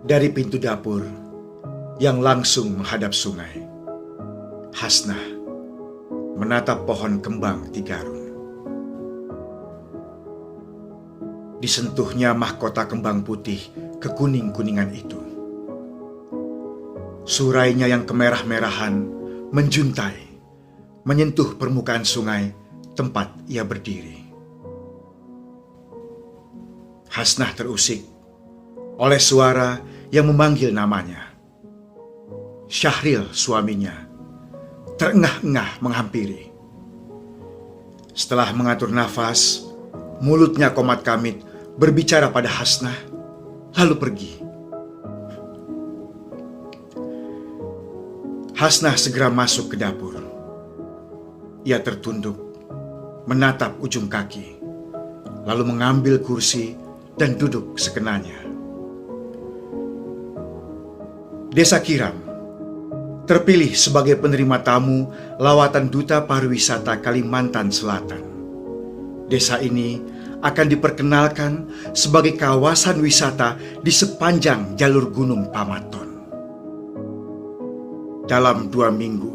Dari pintu dapur yang langsung menghadap sungai, Hasnah menatap pohon kembang tigarun. Disentuhnya mahkota kembang putih kekuning-kuningan itu. Surainya yang kemerah-merahan menjuntai, menyentuh permukaan sungai tempat ia berdiri. Hasnah terusik oleh suara yang memanggil namanya. Syahril, suaminya, terengah-engah menghampiri. Setelah mengatur nafas, mulutnya komat kamit berbicara pada Hasnah, lalu pergi. Hasnah segera masuk ke dapur. Ia tertunduk, menatap ujung kaki, lalu mengambil kursi dan duduk sekenanya. Desa Kiram terpilih sebagai penerima tamu lawatan Duta Pariwisata Kalimantan Selatan. Desa ini akan diperkenalkan sebagai kawasan wisata di sepanjang jalur Gunung Pamaton. Dalam 2 minggu,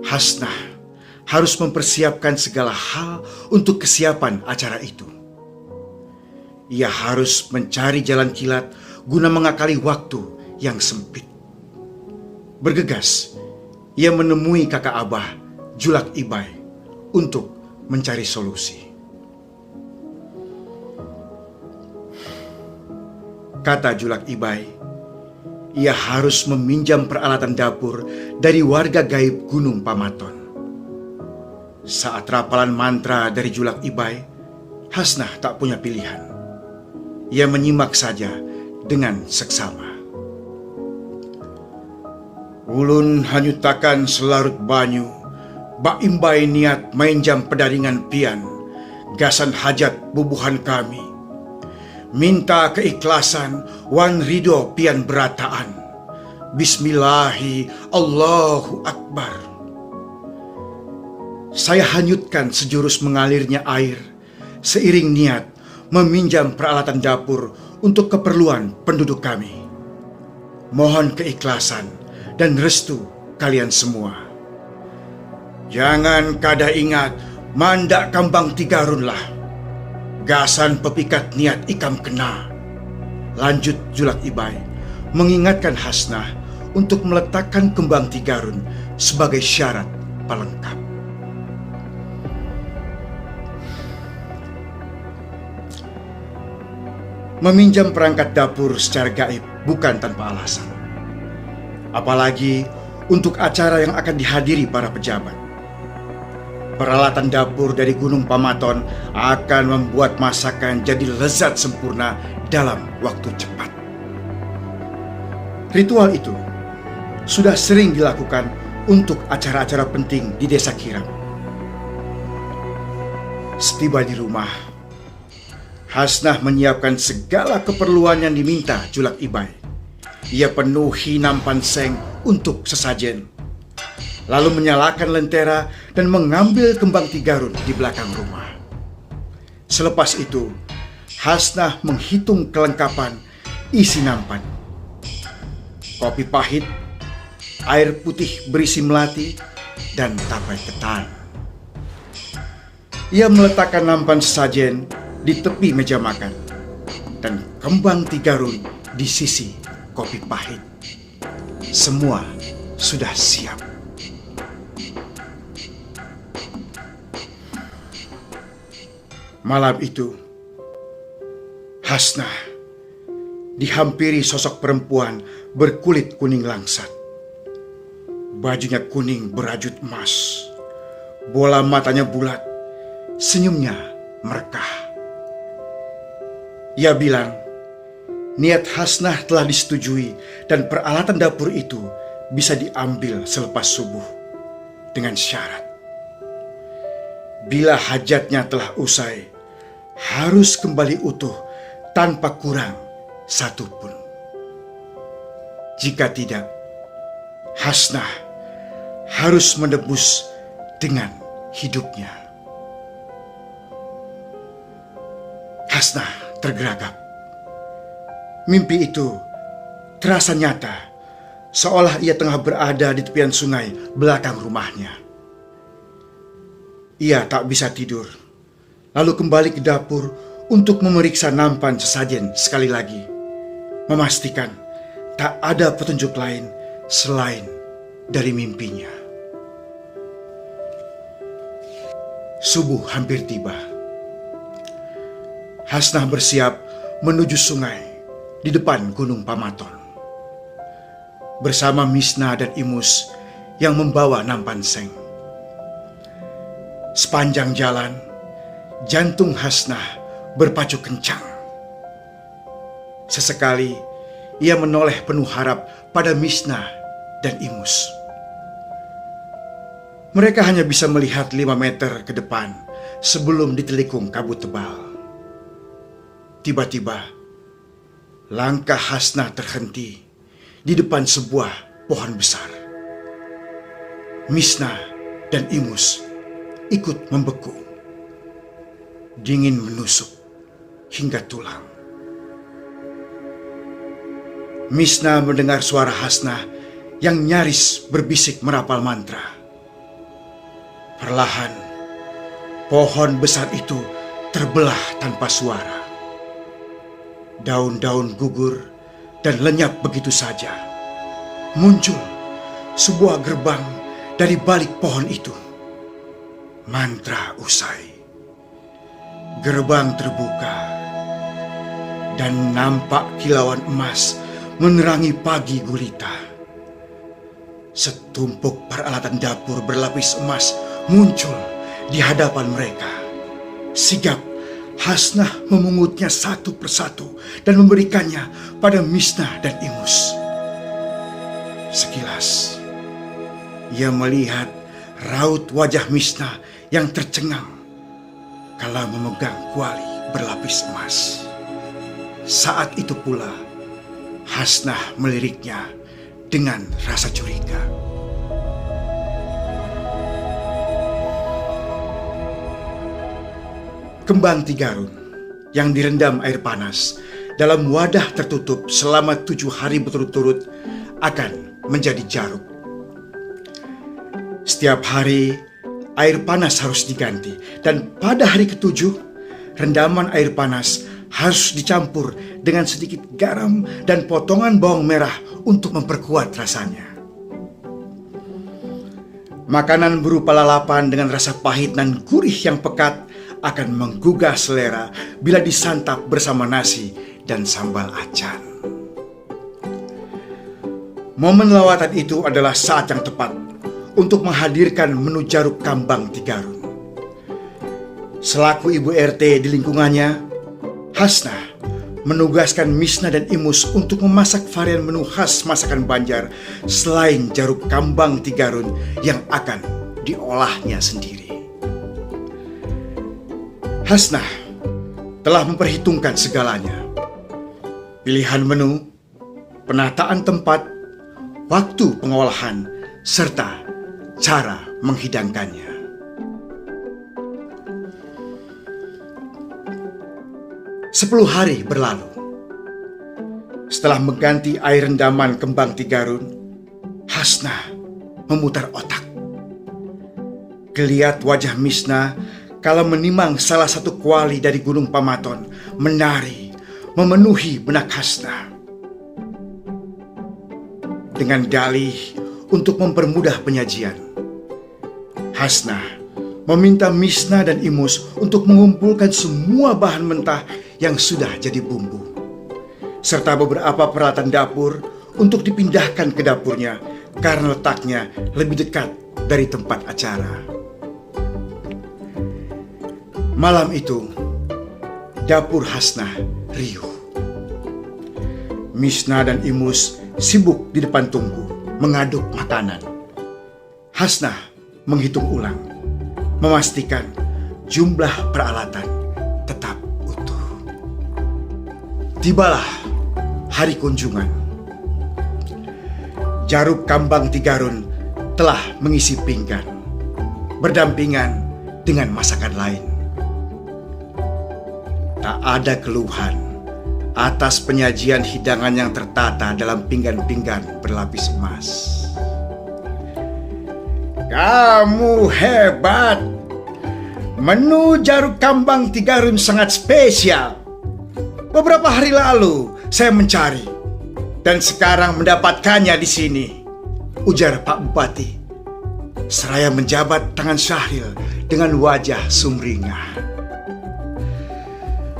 Hasnah harus mempersiapkan segala hal untuk kesiapan acara itu. Ia harus mencari jalan kilat guna mengakali waktu yang sempit. Bergegas, ia menemui kakak Abah, Julak Ibai, untuk mencari solusi. Kata Julak Ibai, ia harus meminjam peralatan dapur dari warga gaib Gunung Pamaton. Saat rapalan mantra dari Julak Ibai, Hasnah tak punya pilihan. Ia menyimak saja dengan seksama. Ulun hanyutakan selarut banyu, Bak Imbai niat mainjam pedaringan pian, gasan hajat bubuhan kami. Minta keikhlasan, wan ridho pian berataan. Bismillahi Allahu Akbar. Saya hanyutkan sejurus mengalirnya air, seiring niat meminjam peralatan dapur untuk keperluan penduduk kami. Mohon keikhlasan dan restu kalian semua. Jangan kada ingat mandak kambang tigarun lah. Gasan pepikat niat ikam kena. Lanjut Julak Ibai mengingatkan Hasnah untuk meletakkan kembang tigarun sebagai syarat pelengkap. Meminjam perangkat dapur secara gaib bukan tanpa alasan. Apalagi untuk acara yang akan dihadiri para pejabat. Peralatan dapur dari Gunung Pamaton akan membuat masakan jadi lezat sempurna dalam waktu cepat. Ritual itu sudah sering dilakukan untuk acara-acara penting di Desa Kiram. Setiba di rumah, Hasnah menyiapkan segala keperluan yang diminta Julak Ibai. Ia penuhi nampan seng untuk sesajen, lalu menyalakan lentera dan mengambil kembang tigarun di belakang rumah. Selepas itu, Hasnah menghitung kelengkapan isi nampan. Kopi pahit, air putih berisi melati, dan tapai ketan. Ia meletakkan nampan sesajen di tepi meja makan dan kembang tigarun di sisi kopi pahit. Semua sudah siap. Malam itu, Hasnah dihampiri sosok perempuan berkulit kuning langsat. Bajunya kuning berajut emas. Bola matanya bulat, senyumnya merekah. Ia bilang, niat Hasnah telah disetujui dan peralatan dapur itu bisa diambil selepas subuh dengan syarat. Bila hajatnya telah usai, harus kembali utuh tanpa kurang satupun. Jika tidak, Hasnah harus menebus dengan hidupnya. Hasnah tergeragap. Mimpi itu terasa nyata, seolah ia tengah berada di tepian sungai belakang rumahnya. Ia tak bisa tidur, lalu kembali ke dapur untuk memeriksa nampan sesajen sekali lagi, memastikan tak ada petunjuk lain selain dari mimpinya. Subuh hampir tiba. Hasnah bersiap menuju sungai di depan Gunung Pamaton, bersama Misna dan Imus yang membawa nampan seng. Sepanjang jalan, jantung Hasnah berpacu kencang. Sesekali ia menoleh penuh harap pada Misna dan Imus. Mereka hanya bisa melihat 5 meter ke depan sebelum ditelikung kabut tebal. Tiba-tiba, langkah Hasnah terhenti di depan sebuah pohon besar. Misna dan Imus ikut membeku. Dingin menusuk hingga tulang. Misna mendengar suara Hasnah yang nyaris berbisik merapal mantra. Perlahan, pohon besar itu terbelah tanpa suara. Daun-daun gugur dan lenyap begitu saja. Muncul sebuah gerbang dari balik pohon itu. Mantra usai. Gerbang terbuka dan nampak kilauan emas menerangi pagi gulita. Setumpuk peralatan dapur berlapis emas muncul di hadapan mereka. Sigap Hasnah memungutnya satu persatu dan memberikannya pada Misna dan Imus. Sekilas ia melihat raut wajah Misna yang tercengang kala memegang kuali berlapis emas. Saat itu pula Hasnah meliriknya dengan rasa curiga. Kembang tigarun yang direndam air panas dalam wadah tertutup selama 7 hari berturut-turut akan menjadi jaruk. Setiap hari air panas harus diganti, dan pada hari ke-7 rendaman air panas harus dicampur dengan sedikit garam dan potongan bawang merah untuk memperkuat rasanya. Makanan berupa lalapan dengan rasa pahit dan gurih yang pekat akan menggugah selera bila disantap bersama nasi dan sambal acan. Momen lawatan itu adalah saat yang tepat untuk menghadirkan menu jaruk kambang tigarun. Selaku ibu RT di lingkungannya, Hasnah menugaskan Misna dan Imus untuk memasak varian menu khas masakan Banjar selain jaruk kambang tigarun yang akan diolahnya sendiri. Hasnah telah memperhitungkan segalanya. Pilihan menu, penataan tempat, waktu pengolahan, serta cara menghidangkannya. 10 hari berlalu. Setelah mengganti air rendaman kembang tigarun, Hasnah memutar otak. Geliat wajah Misna kala menimang salah satu kuali dari Gunung Pamaton menari memenuhi benak Hasnah. Dengan dalih untuk mempermudah penyajian, Hasnah meminta Misna dan Imus untuk mengumpulkan semua bahan mentah yang sudah jadi bumbu, serta beberapa peralatan dapur untuk dipindahkan ke dapurnya karena letaknya lebih dekat dari tempat acara. Malam itu, dapur Hasnah riuh. Misna dan Imus sibuk di depan tungku mengaduk makanan. Hasnah menghitung ulang, memastikan jumlah peralatan tetap utuh. Tibalah hari kunjungan. Jaruk kambang tigarun telah mengisi pinggan, berdampingan dengan masakan lain. Tak ada keluhan atas penyajian hidangan yang tertata dalam pinggan-pinggan berlapis emas. Kamu hebat. Menu Jaruk Kambang Tigarun sangat spesial. Beberapa hari lalu saya mencari dan sekarang mendapatkannya di sini, ujar Pak Bupati, seraya menjabat tangan Syahril dengan wajah sumringah.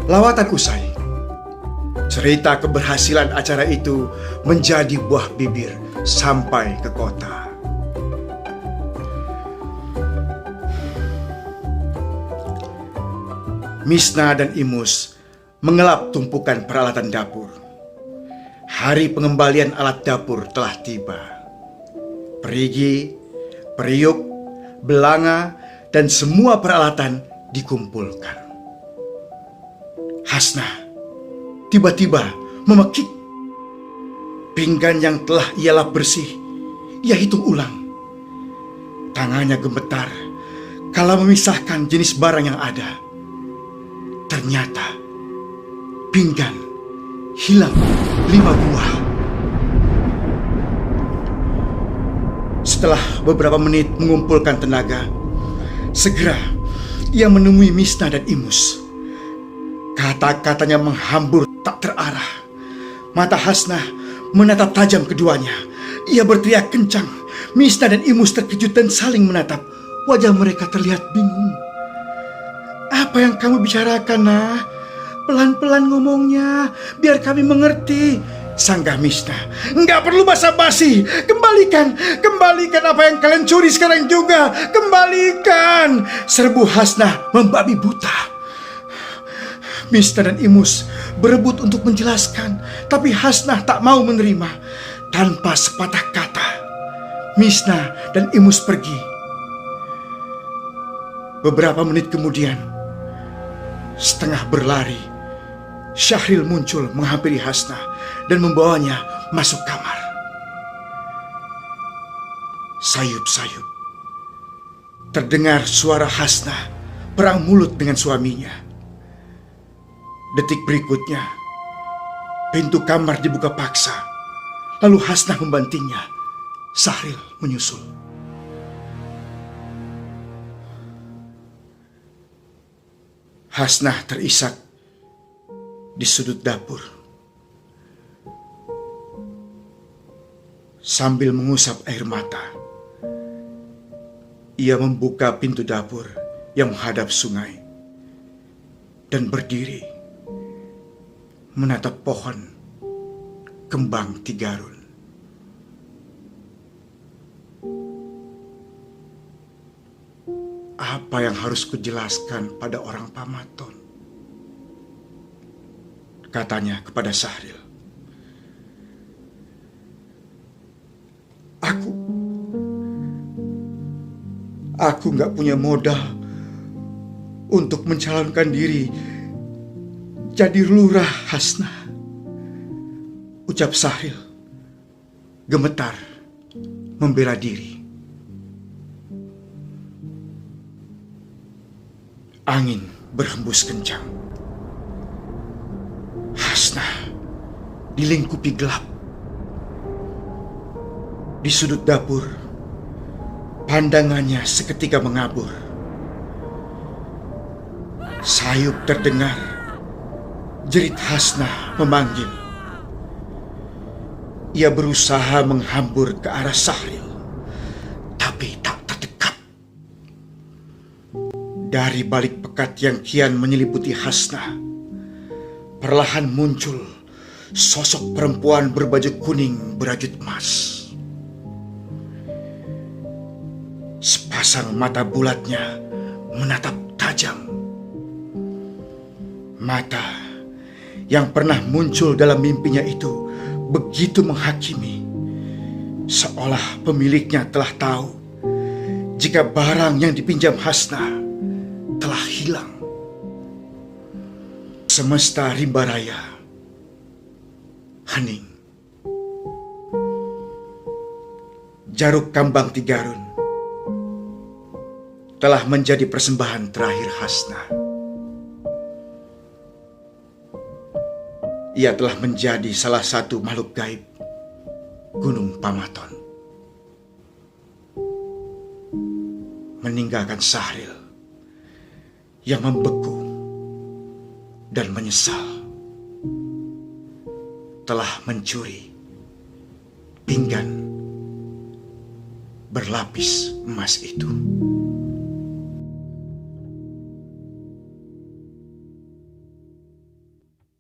Lawatan usai, cerita keberhasilan acara itu menjadi buah bibir sampai ke kota. Misna dan Imus mengelap tumpukan peralatan dapur. Hari pengembalian alat dapur telah tiba. Perigi, periuk, belanga, dan semua peralatan dikumpulkan. Hasnah tiba-tiba memekik. Pinggan yang telah ia lap bersih, ia hitung ulang. Tangannya gemetar kala memisahkan jenis barang yang ada. Ternyata pinggan hilang 5 buah. Setelah beberapa menit mengumpulkan tenaga, segera ia menemui Misna dan Imus. Kata-katanya menghambur tak terarah. Mata Hasnah menatap tajam keduanya. Ia berteriak kencang. Misna dan Imus terkejut dan saling menatap. Wajah mereka terlihat bingung. Apa yang kamu bicarakan, Nah? Pelan-pelan ngomongnya, biar kami mengerti, sanggah Misna. Enggak perlu basa-basi. Kembalikan apa yang kalian curi sekarang juga. Kembalikan, serbu Hasnah membabi buta. Misna dan Imus berebut untuk menjelaskan, tapi Hasnah tak mau menerima. Tanpa sepatah kata, Misna dan Imus pergi. Beberapa menit kemudian, setengah berlari, Syahril muncul menghampiri Hasnah dan membawanya masuk kamar. Sayup-sayup terdengar suara Hasnah perang mulut dengan suaminya. Detik berikutnya, pintu kamar dibuka paksa. Lalu Hasnah membantingnya. Syahril menyusul. Hasnah terisak di sudut dapur. Sambil mengusap air mata, ia membuka pintu dapur yang menghadap sungai dan berdiri menatap pohon kembang tigarun. Apa yang harus kujelaskan pada orang Pamaton? Katanya kepada Syahril. Aku gak punya modal untuk mencalonkan diri jadi lurah, Hasnah, ucap Syahril, gemetar membela diri. Angin berhembus kencang. Hasnah dilingkupi gelap. Di sudut dapur, pandangannya seketika mengabur. Sayup terdengar. Jerit Hasnah memanggil. Ia berusaha menghambur ke arah Syahril, tapi tak terdekat. Dari balik pekat yang kian menyeliputi Hasnah, perlahan muncul sosok perempuan berbaju kuning berajut emas. Sepasang mata bulatnya menatap tajam. Mata yang pernah muncul dalam mimpinya itu begitu menghakimi, seolah pemiliknya telah tahu jika barang yang dipinjam Hasnah telah hilang. Semesta rimba raya hening. Jaruk Kambang Tigarun telah menjadi persembahan terakhir Hasnah. ia telah menjadi salah satu makhluk gaib Gunung Pamaton. Meninggalkan Sahril yang membeku dan menyesal telah mencuri pinggan berlapis emas itu.